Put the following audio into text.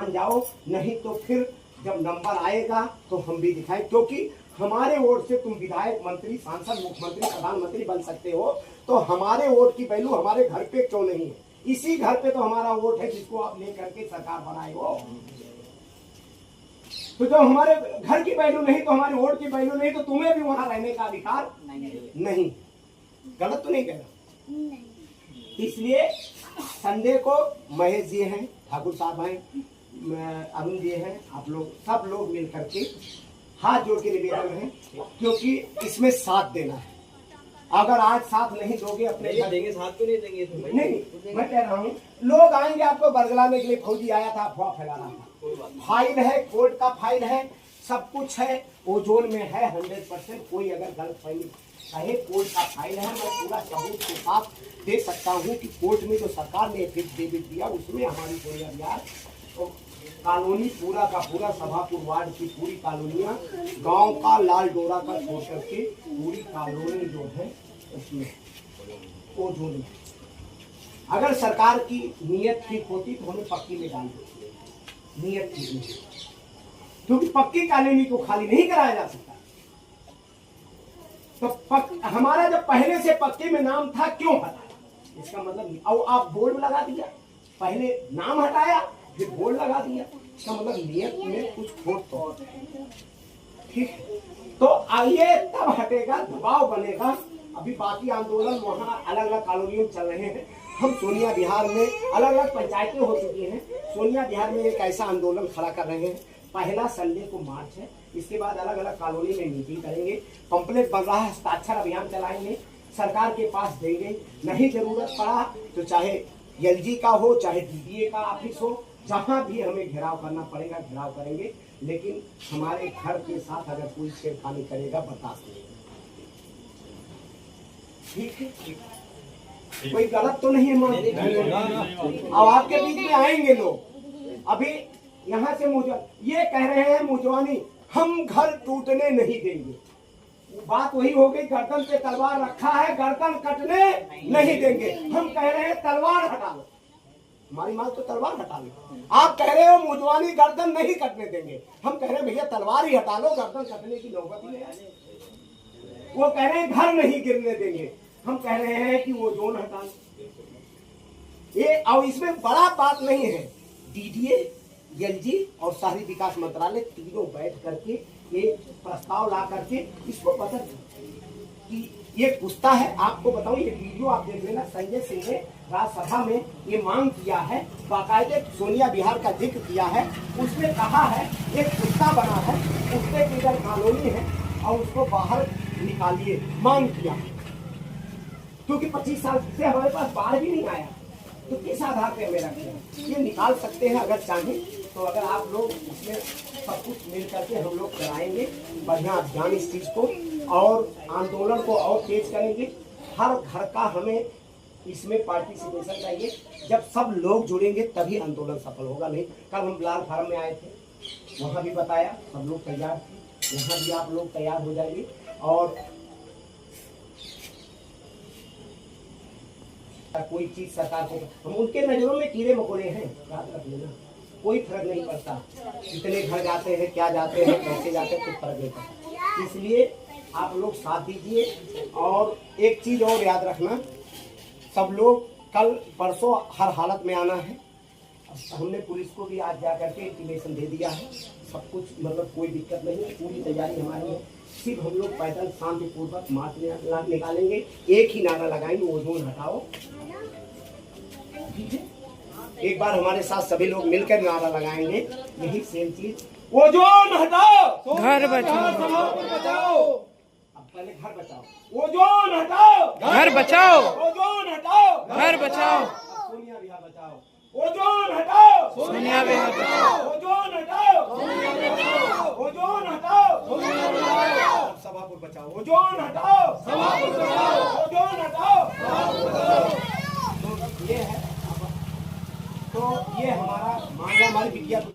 मान जाओ, नहीं तो फिर जब नंबर आएगा तो हम भी दिखाएं, क्योंकि हमारे वोट से तुम विधायक, मंत्री, सांसद, मुख्यमंत्री, प्रधानमंत्री बन सकते हो, तो हमारे वोट की वैल्यू हमारे घर पे क्यों नहीं है? इसी घर पे तो हमारा वोट है जिसको आप लेकर के सरकार बनाए हो। तो जब हमारे घर की वैल्यू नहीं, तो हमारे वोट की वैल्यू नहीं, तो तुम्हें भी वहां रहने का अधिकार नहीं। गलत तो नहीं कह रहा। इसलिए संडे को महेश जी हैं, ठाकुर साहब हैं, अरुण जी हैं, आप लोग सब लोग मिल करके हाथ जोड़ के निवेदन है, क्योंकि इसमें साथ देना है। अगर आज साथ नहीं दोगे अपने देंगे, साथ तो नहीं देंगे तो नहीं, मैं कह रहा हूँ लोग आएंगे आपको बरगलाने के लिए। फौजी आया था, अफवाह फैला रहा था। फाइल है, कोर्ट का फाइल है, सब कुछ है, ओजोन में है 100%। कोई अगर गलत फहमी कहे, कोर्ट का फाइल है, मैं पूरा सबूत के साथ दे सकता हूँ कि कोर्ट में जो सरकार ने एफिडेविट दिया उसमें हमारी कोई यार तो कॉलोनी पूरा का पूरा सभापुर वार्ड की पूरी कॉलोनियाँ, गांव का लाल डोरा का छोड़ करके पूरी कॉलोनी जो है उसमें ओजोन में। अगर सरकार की नीयत ठीक होती तो हमें पक्की में डाल देती, नीयत ठीक नहीं, क्योंकि पक्की कॉलोनी को खाली नहीं कराया जा सकता। तो हमारा जब पहले से पक्के में नाम था, क्यों हटाया? इसका मतलब नहीं। और आप बोर्ड लगा दिया, पहले नाम हटाया फिर बोर्ड लगा दिया, इसका मतलब नियत में कुछ खोट तो ठीक है। तो आइए तब हटेगा, दबाव बनेगा। अभी बाकी आंदोलन वहाँ अलग अलग कॉलोनियों में चल रहे हैं। हम सोनिया विहार में अलग अलग पंचायतें हो चुकी हैं, सोनिया विहार में एक ऐसा आंदोलन खड़ा कर रहे हैं। पहला संडे को मार्च है, इसके बाद अलग अलग कॉलोनी में मीटिंग करेंगे, पंपलेट बन रहा है, हस्ताक्षर अभियान चलाएंगे, सरकार के पास देंगे। नहीं जरूरत पड़ा तो चाहे एलजी का हो, चाहे डीडीए का ऑफिस हो, जहां भी हमें घेराव करना पड़ेगा घेराव करेंगे। लेकिन हमारे घर के साथ अगर कोई छेड़खानी करेगा बर्दाश्त नहीं। ठीक है, कोई गलत तो नहीं है। अब आपके बीच में आएंगे लोग, अभी यहाँ से ये कह रहे हैं मुजवानी, हम घर टूटने नहीं देंगे। बात वही हो गई, गर्दन पे तलवार रखा है, गर्दन कटने नहीं देंगे। हम कह रहे हैं तलवार हटा लो, हमारी मांग तो तलवार हटा लो। आप कह रहे हो मुजवानी गर्दन नहीं कटने देंगे, हम कह रहे हैं भैया तलवार ही हटा लो, गर्दन कटने की नौबत ही नहीं आए। वो कह रहे हैं घर नहीं गिरने देंगे, हम कह रहे हैं कि वो जोन हटा लो। ये और इसमें बड़ा बात नहीं है, डीडीए, एलजी और शहरी विकास मंत्रालय तीनों बैठ करके एक प्रस्ताव ला करके इसको बदल कि ये पुस्ता है। आपको बताऊं, ये वीडियो आप देख लेना, संजय सिंह ने राज्यसभा में ये मांग किया है, बाकायदे सोनिया विहार का जिक्र किया है। उसने कहा है एक पुस्ता बना है, उसके इधर कॉलोनी है और उसको बाहर निकालिए, मांग किया। क्योंकि 25 साल से हमारे पास बाहर भी नहीं आया, तो किस आधार पे हमें रखें? ये निकाल सकते हैं अगर चाहें तो। अगर आप लोग इसमें सब कुछ मिल करके हम लोग कराएंगे बढ़िया अभियान इस चीज को, और आंदोलन को और तेज करेंगे। हर घर का हमें इसमें पार्टिसिपेशन चाहिए। जब सब लोग जुड़ेंगे तभी आंदोलन सफल होगा। नहीं, कल हम लाल फार्म में आए थे, वहाँ भी बताया सब लोग तैयार थे, यहाँ भी आप लोग तैयार हो जाइए। और कोई चीज सरकार को, हम उनके नजरों में कीड़े मकोड़े हैं, याद रख लेना, कोई फर्क नहीं पड़ता। कितने घर जाते हैं, क्या जाते हैं, कैसे जाते हैं, कुछ फर्क नहीं पड़ता। इसलिए आप लोग साथ दीजिए। और एक चीज और याद रखना, सब लोग कल परसों हर हालत में आना है। हमने पुलिस को भी आज जा करके इंटीमेशन दे दिया है, सब कुछ मतलब कोई दिक्कत नहीं है, पूरी तैयारी हमारी है। सिर्फ हम लोग पैदल शांतिपूर्वक मार्च निकालेंगे, एक ही नारा लगाएंगे, ओजोन हटाओ। ठीक है, एक बार हमारे साथ सभी लोग मिलकर नारा लगाएंगे, यही सेम चीज, ओजोन हटाओ, घर बचाओ, अब पहले घर बचाओ, ओजोन हटाओ, घर बचाओ, ओजोन हटाओ, घर बचाओ, सोनिया विहार बचाओ, ओजोन हटाओ, सोनिया विहार बचाओ, ओजोन हटाओ, ओजोन हटाओ, सभापुर बचाओ, ओजोन हटाओ, ओजोन हटाओ। तो ये है, तो ये हमारा मांगा, हमारी विज्ञापन।